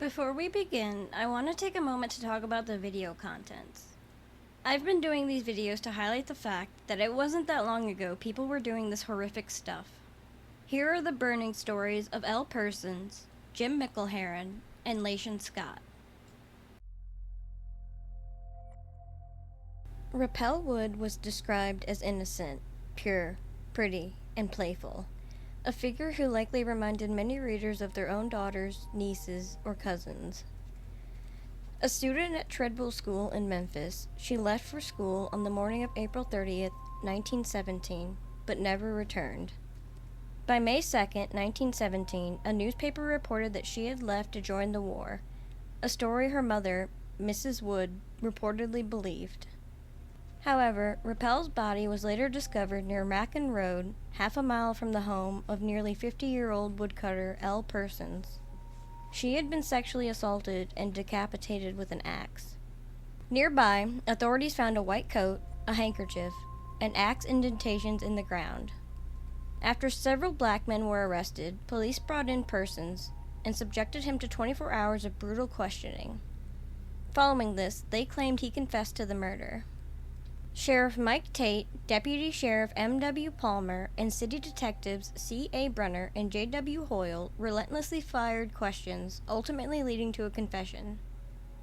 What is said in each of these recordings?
Before we begin, I want to take a moment to talk about the video contents. I've been doing these videos to highlight the fact that it wasn't that long ago people were doing this horrific stuff. Here are the burning stories of Elle Persons, Jim McElherron, and Lation Scott. Rappel Wood was described as innocent, pure, pretty, and playful. A figure who likely reminded many readers of their own daughters, nieces, or cousins. A student at Treadwell School in Memphis, she left for school on the morning of April 30th, 1917, but never returned. By May 2nd, 1917, a newspaper reported that she had left to join the war, a story her mother, Mrs. Wood, reportedly believed. However, Rappel's body was later discovered near Mackin Road, half a mile from the home of nearly 50-year-old woodcutter Elle Persons. She had been sexually assaulted and decapitated with an axe. Nearby, authorities found a white coat, a handkerchief, and axe indentations in the ground. After several black men were arrested, police brought in Persons and subjected him to 24 hours of brutal questioning. Following this, they claimed he confessed to the murder. Sheriff Mike Tate, Deputy Sheriff M.W. Palmer, and city detectives C.A. Brunner and J.W. Hoyle relentlessly fired questions, ultimately leading to a confession.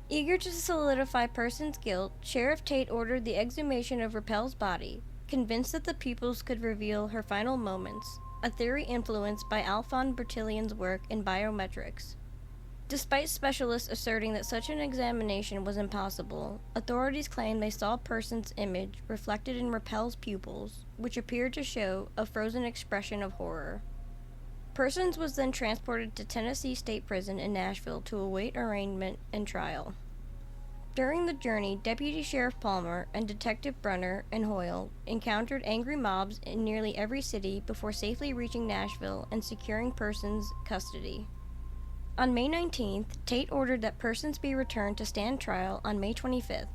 Eager to solidify Persons' guilt, Sheriff Tate ordered the exhumation of Rappel's body, convinced that the pupils could reveal her final moments, a theory influenced by Alphonse Bertillon's work in biometrics. Despite specialists asserting that such an examination was impossible, authorities claimed they saw Persons' image reflected in Rappel's pupils, which appeared to show a frozen expression of horror. Persons was then transported to Tennessee State Prison in Nashville to await arraignment and trial. During the journey, Deputy Sheriff Palmer and Detective Brunner and Hoyle encountered angry mobs in nearly every city before safely reaching Nashville and securing Persons' custody. On May 19th, Tate ordered that Persons be returned to stand trial on May 25th.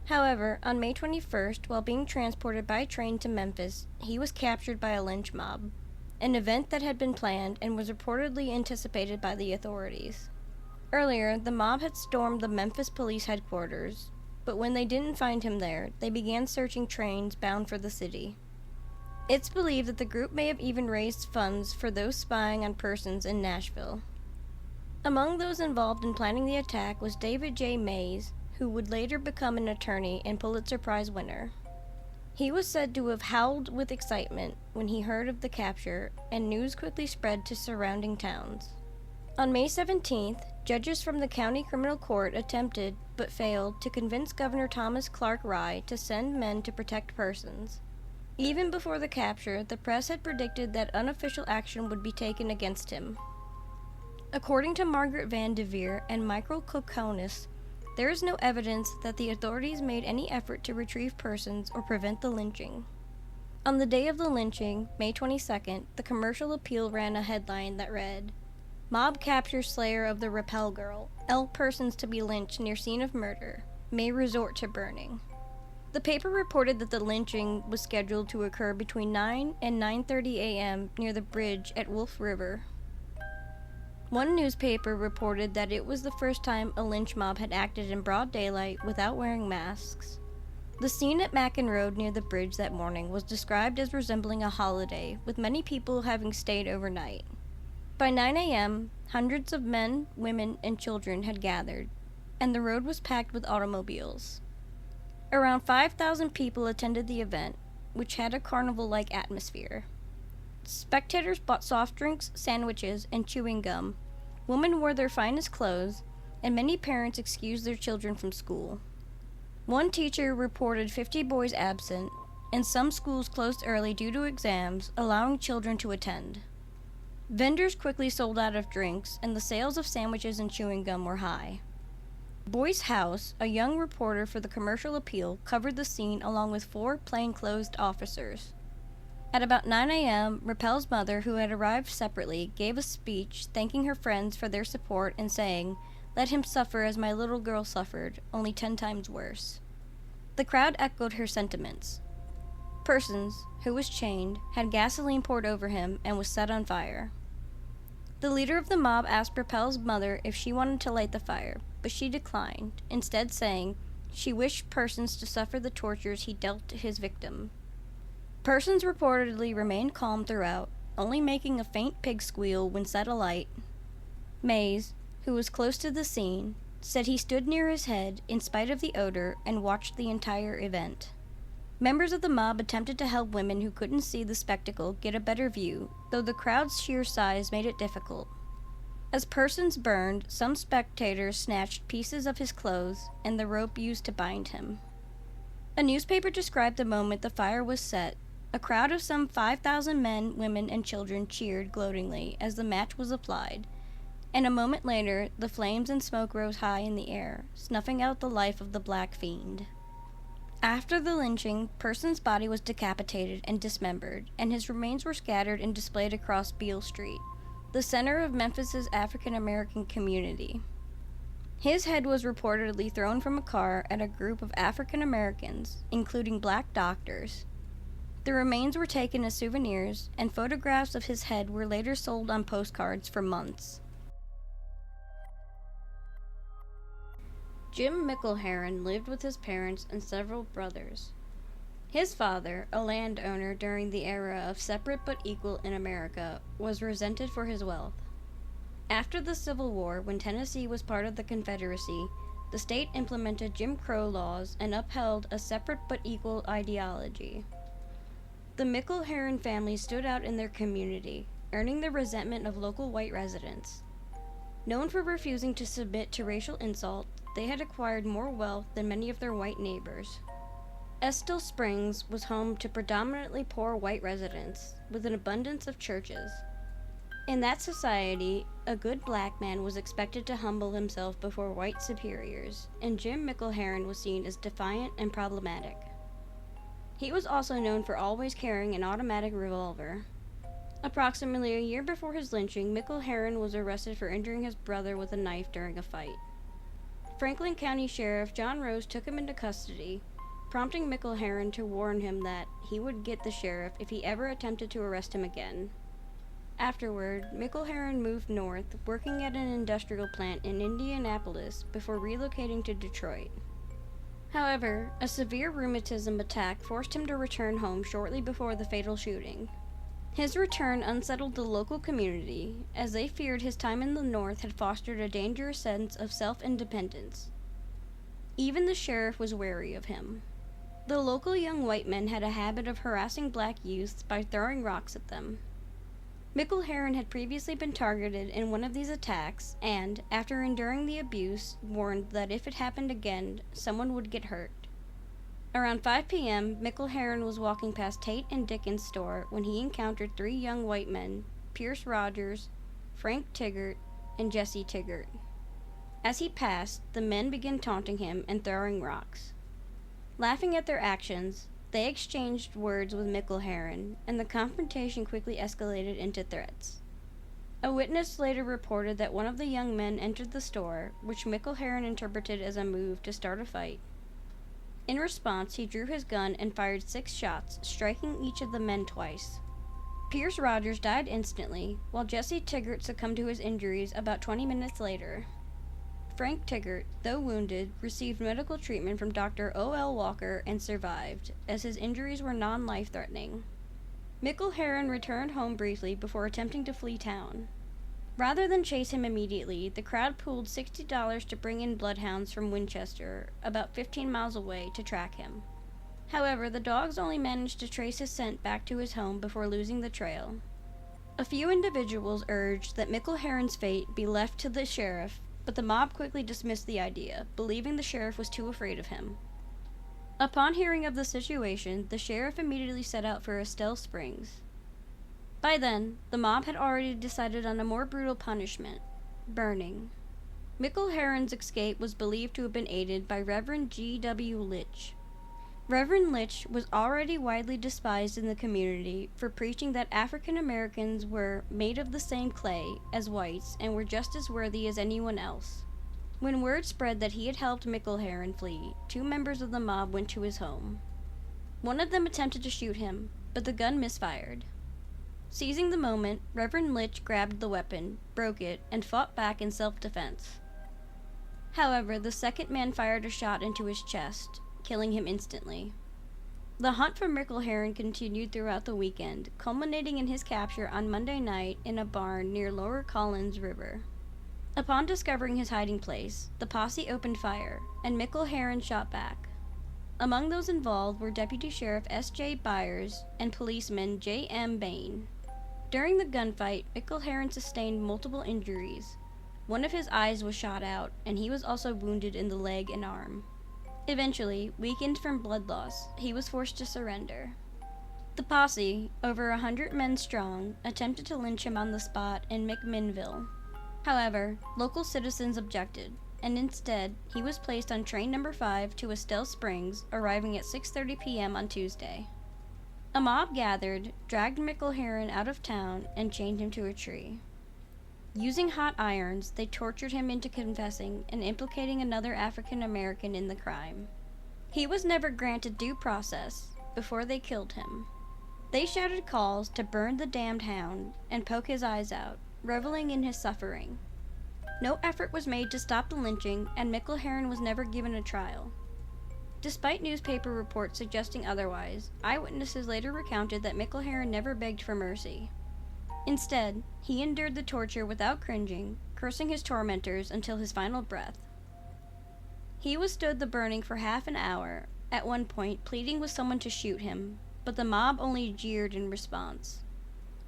However, on May 21st, while being transported by train to Memphis, he was captured by a lynch mob, an event that had been planned and was reportedly anticipated by the authorities. Earlier, the mob had stormed the Memphis police headquarters, but when they didn't find him there, they began searching trains bound for the city. It's believed that the group may have even raised funds for those spying on Persons in Nashville. Among those involved in planning the attack was David J. Mays, who would later become an attorney and Pulitzer Prize winner. He was said to have howled with excitement when he heard of the capture, and news quickly spread to surrounding towns. On May 17th, judges from the county criminal court attempted, but failed, to convince Governor Thomas Clark Rye to send men to protect Persons. Even before the capture, the press had predicted that unofficial action would be taken against him. According to Margaret Van Devere and Michael Kokonis, there is no evidence that the authorities made any effort to retrieve Persons or prevent the lynching. On the day of the lynching, May 22nd, the Commercial Appeal ran a headline that read, "Mob captures slayer of the Rappel girl, Elle Persons to be lynched near scene of murder, may resort to burning." The paper reported that the lynching was scheduled to occur between 9 and 9:30 a.m. near the bridge at Wolf River. One newspaper reported that it was the first time a lynch mob had acted in broad daylight without wearing masks. The scene at Mackin Road near the bridge that morning was described as resembling a holiday, with many people having stayed overnight. By 9 a.m., hundreds of men, women, and children had gathered, and the road was packed with automobiles. Around 5,000 people attended the event, which had a carnival-like atmosphere. Spectators bought soft drinks, sandwiches, and chewing gum. Women wore their finest clothes, and many parents excused their children from school. One teacher reported 50 boys absent, and some schools closed early due to exams, allowing children to attend. Vendors quickly sold out of drinks, and the sales of sandwiches and chewing gum were high. Boyce House, a young reporter for the Commercial Appeal, covered the scene along with 4 plainclothes officers. At about 9 a.m., Rappel's mother, who had arrived separately, gave a speech thanking her friends for their support and saying, "Let him suffer as my little girl suffered, only 10 times worse." The crowd echoed her sentiments. Persons, who was chained, had gasoline poured over him and was set on fire. The leader of the mob asked Propel's mother if she wanted to light the fire, but she declined, instead saying she wished Persons to suffer the tortures he dealt to his victim. Persons reportedly remained calm throughout, only making a faint pig squeal when set alight. Mays, who was close to the scene, said he stood near his head in spite of the odor and watched the entire event. Members of the mob attempted to help women who couldn't see the spectacle get a better view, though the crowd's sheer size made it difficult. As Persons burned, some spectators snatched pieces of his clothes and the rope used to bind him. A newspaper described the moment the fire was set. A crowd of some 5,000 men, women, and children cheered gloatingly as the match was applied, and a moment later the flames and smoke rose high in the air, snuffing out the life of the Black Fiend. After the lynching, Persons' body was decapitated and dismembered, and his remains were scattered and displayed across Beale Street, the center of Memphis's African-American community. His head was reportedly thrown from a car at a group of African Americans, including black doctors. The remains were taken as souvenirs, and photographs of his head were later sold on postcards for months. Jim Mickelheron lived with his parents and several brothers. His father, a landowner during the era of separate but equal in America, was resented for his wealth. After the Civil War, when Tennessee was part of the Confederacy, the state implemented Jim Crow laws and upheld a separate but equal ideology. The Mickelheron family stood out in their community, earning the resentment of local white residents. Known for refusing to submit to racial insult, they had acquired more wealth than many of their white neighbors. Estill Springs was home to predominantly poor white residents, with an abundance of churches. In that society, a good black man was expected to humble himself before white superiors, and Jim Mickelheron was seen as defiant and problematic. He was also known for always carrying an automatic revolver. Approximately a year before his lynching, Mickelheron was arrested for injuring his brother with a knife during a fight. Franklin County Sheriff John Rose took him into custody, prompting Mickelheron to warn him that he would get the sheriff if he ever attempted to arrest him again. Afterward, Mickelheron moved north, working at an industrial plant in Indianapolis before relocating to Detroit. However, a severe rheumatism attack forced him to return home shortly before the fatal shooting. His return unsettled the local community, as they feared his time in the North had fostered a dangerous sense of self-independence. Even the sheriff was wary of him. The local young white men had a habit of harassing black youths by throwing rocks at them. Mickelheron had previously been targeted in one of these attacks and, after enduring the abuse, warned that if it happened again, someone would get hurt. Around 5 p.m., Mickelheron was walking past Tate and Dickens' store when he encountered 3 young white men, Pierce Rogers, Frank Tiggert, and Jesse Tiggert. As he passed, the men began taunting him and throwing rocks. Laughing at their actions, they exchanged words with Mickelheron, and the confrontation quickly escalated into threats. A witness later reported that one of the young men entered the store, which Mickelheron interpreted as a move to start a fight. In response, he drew his gun and fired 6 shots, striking each of the men twice. Pierce Rogers died instantly, while Jesse Tiggert succumbed to his injuries about 20 minutes later. Frank Tiggert, though wounded, received medical treatment from Dr. O.L. Walker and survived, as his injuries were non-life-threatening. Mickelheron returned home briefly before attempting to flee town. Rather than chase him immediately, the crowd pooled $60 to bring in bloodhounds from Winchester, about 15 miles away, to track him. However, the dogs only managed to trace his scent back to his home before losing the trail. A few individuals urged that Mickelheron's fate be left to the sheriff, but the mob quickly dismissed the idea, believing the sheriff was too afraid of him. Upon hearing of the situation, the sheriff immediately set out for Estill Springs. By then, the mob had already decided on a more brutal punishment: burning. Mickelheron's escape was believed to have been aided by Reverend G.W. Litch. Reverend Litch was already widely despised in the community for preaching that African Americans were made of the same clay as whites and were just as worthy as anyone else. When word spread that he had helped Mickelheron flee, 2 members of the mob went to his home. One of them attempted to shoot him, but the gun misfired. Seizing the moment, Reverend Litch grabbed the weapon, broke it, and fought back in self-defense. However, the second man fired a shot into his chest, killing him instantly. The hunt for Mickle Heron continued throughout the weekend, culminating in his capture on Monday night in a barn near Lower Collins River. Upon discovering his hiding place, the posse opened fire, and Mickle Heron shot back. Among those involved were Deputy Sheriff S.J. Byers and policeman J.M. Bain. During the gunfight, Mickle Heron sustained multiple injuries. One of his eyes was shot out, and he was also wounded in the leg and arm. Eventually, weakened from blood loss, he was forced to surrender. The posse, over 100 men strong, attempted to lynch him on the spot in McMinnville. However, local citizens objected, and instead, he was placed on train number 5 to Estelle Springs, arriving at 6:30 p.m. on Tuesday. A mob gathered, dragged Mickle Heron out of town, and chained him to a tree. Using hot irons, they tortured him into confessing and implicating another African American in the crime. He was never granted due process before they killed him. They shouted calls to burn the damned hound and poke his eyes out, reveling in his suffering. No effort was made to stop the lynching, and Mickle Heron was never given a trial. Despite newspaper reports suggesting otherwise, eyewitnesses later recounted that Mickle Heron never begged for mercy. Instead, he endured the torture without cringing, cursing his tormentors until his final breath. He withstood the burning for half an hour, at one point pleading with someone to shoot him, but the mob only jeered in response.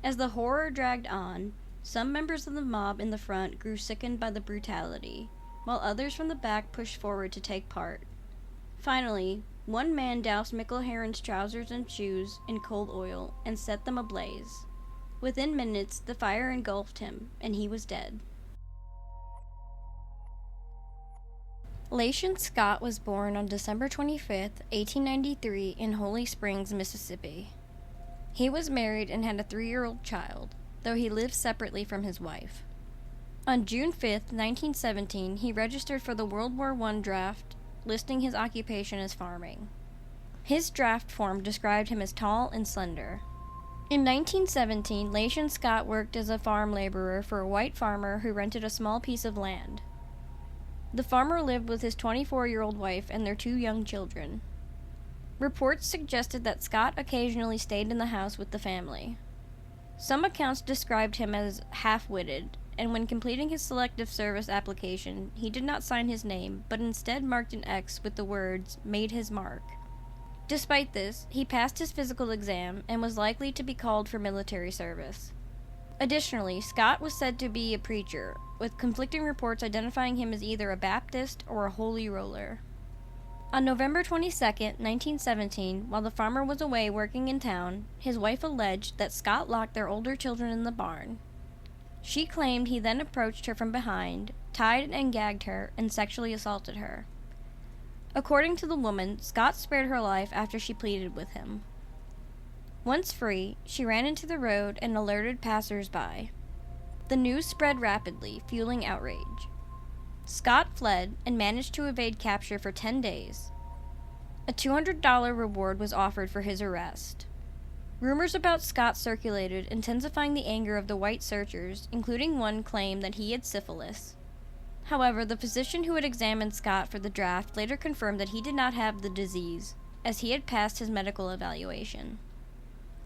As the horror dragged on, some members of the mob in the front grew sickened by the brutality, while others from the back pushed forward to take part. Finally, one man doused Mickle Heron's trousers and shoes in cold oil and set them ablaze. Within minutes, the fire engulfed him, and he was dead. Lation Scott was born on December 25, 1893, in Holly Springs, Mississippi. He was married and had a 3-year-old child, though he lived separately from his wife. On June 5, 1917, he registered for the World War I draft, listing his occupation as farming. His draft form described him as tall and slender. In 1917, Lation Scott worked as a farm laborer for a white farmer who rented a small piece of land. The farmer lived with his 24-year-old wife and their 2 young children. Reports suggested that Scott occasionally stayed in the house with the family. Some accounts described him as half-witted, and when completing his selective service application, he did not sign his name, but instead marked an X with the words, "Made his mark." Despite this, he passed his physical exam and was likely to be called for military service. Additionally, Scott was said to be a preacher, with conflicting reports identifying him as either a Baptist or a Holy Roller. On November 22, 1917, while the farmer was away working in town, his wife alleged that Scott locked their older children in the barn. She claimed he then approached her from behind, tied and gagged her, and sexually assaulted her. According to the woman, Scott spared her life after she pleaded with him. Once free, she ran into the road and alerted passers-by. The news spread rapidly, fueling outrage. Scott fled and managed to evade capture for 10 days. A $200 reward was offered for his arrest. Rumors about Scott circulated, intensifying the anger of the white searchers, including one claim that he had syphilis. However, the physician who had examined Scott for the draft later confirmed that he did not have the disease, as he had passed his medical evaluation.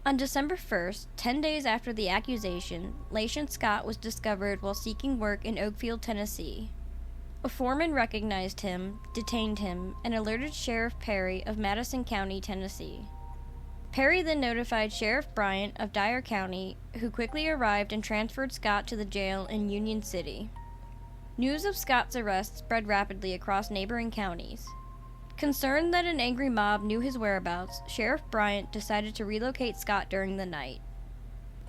On December 1st, 10 days after the accusation, Lation Scott was discovered while seeking work in Oakfield, Tennessee. A foreman recognized him, detained him, and alerted Sheriff Perry of Madison County, Tennessee. Perry then notified Sheriff Bryant of Dyer County, who quickly arrived and transferred Scott to the jail in Union City. News of Scott's arrest spread rapidly across neighboring counties. Concerned that an angry mob knew his whereabouts, Sheriff Bryant decided to relocate Scott during the night.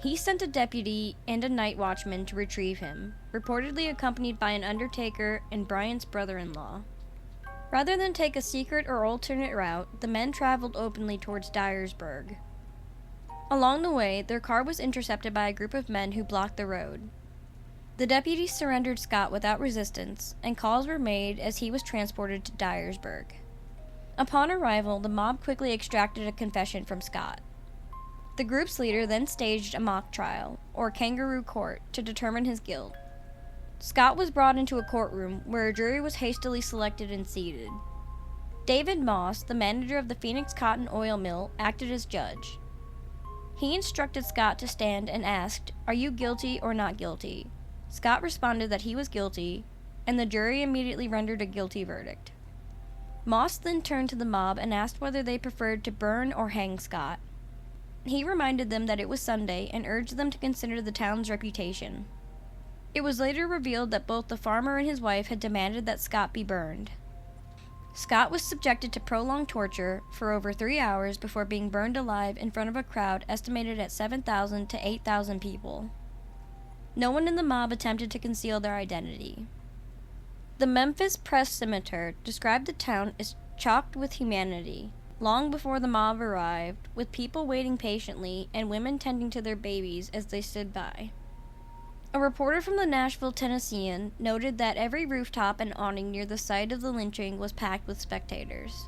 He sent a deputy and a night watchman to retrieve him, reportedly accompanied by an undertaker and Bryant's brother-in-law. Rather than take a secret or alternate route, the men traveled openly towards Dyersburg. Along the way, their car was intercepted by a group of men who blocked the road. The deputies surrendered Scott without resistance, and calls were made as he was transported to Dyersburg. Upon arrival, the mob quickly extracted a confession from Scott. The group's leader then staged a mock trial, or kangaroo court, to determine his guilt. Scott was brought into a courtroom where a jury was hastily selected and seated. David Moss, the manager of the Phoenix Cotton Oil Mill, acted as judge. He instructed Scott to stand and asked, "Are you guilty or not guilty?" Scott responded that he was guilty, and the jury immediately rendered a guilty verdict. Moss then turned to the mob and asked whether they preferred to burn or hang Scott. He reminded them that it was Sunday and urged them to consider the town's reputation. It was later revealed that both the farmer and his wife had demanded that Scott be burned. Scott was subjected to prolonged torture for over 3 hours before being burned alive in front of a crowd estimated at 7,000 to 8,000 people. No one in the mob attempted to conceal their identity. The Memphis Press-Scimitar described the town as chocked with humanity, long before the mob arrived, with people waiting patiently and women tending to their babies as they stood by. A reporter from the Nashville Tennessean noted that every rooftop and awning near the site of the lynching was packed with spectators.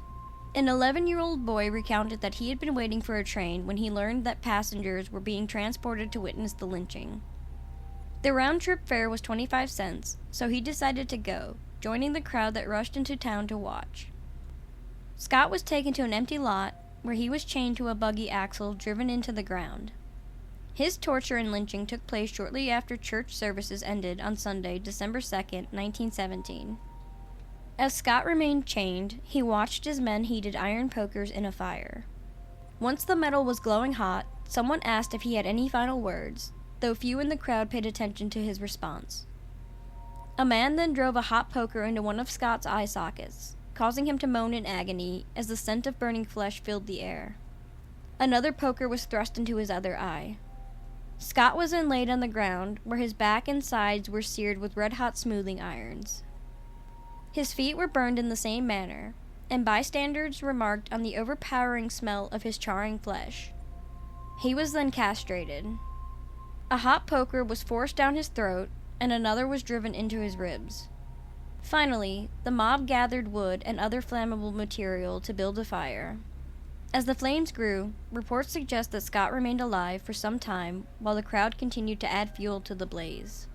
An 11-year-old boy recounted that he had been waiting for a train when he learned that passengers were being transported to witness the lynching. The round-trip fare was 25 cents, so he decided to go, joining the crowd that rushed into town to watch. Scott was taken to an empty lot, where he was chained to a buggy axle driven into the ground. His torture and lynching took place shortly after church services ended on Sunday, December 2nd, 1917. As Scott remained chained, he watched as men heated iron pokers in a fire. Once the metal was glowing hot, someone asked if he had any final words, though few in the crowd paid attention to his response. A man then drove a hot poker into one of Scott's eye sockets, causing him to moan in agony as the scent of burning flesh filled the air. Another poker was thrust into his other eye. Scott was then laid on the ground, where his back and sides were seared with red-hot smoothing irons. His feet were burned in the same manner, and bystanders remarked on the overpowering smell of his charring flesh. He was then castrated. A hot poker was forced down his throat, and another was driven into his ribs. Finally, the mob gathered wood and other flammable material to build a fire. As the flames grew, reports suggest that Scott remained alive for some time while the crowd continued to add fuel to the blaze.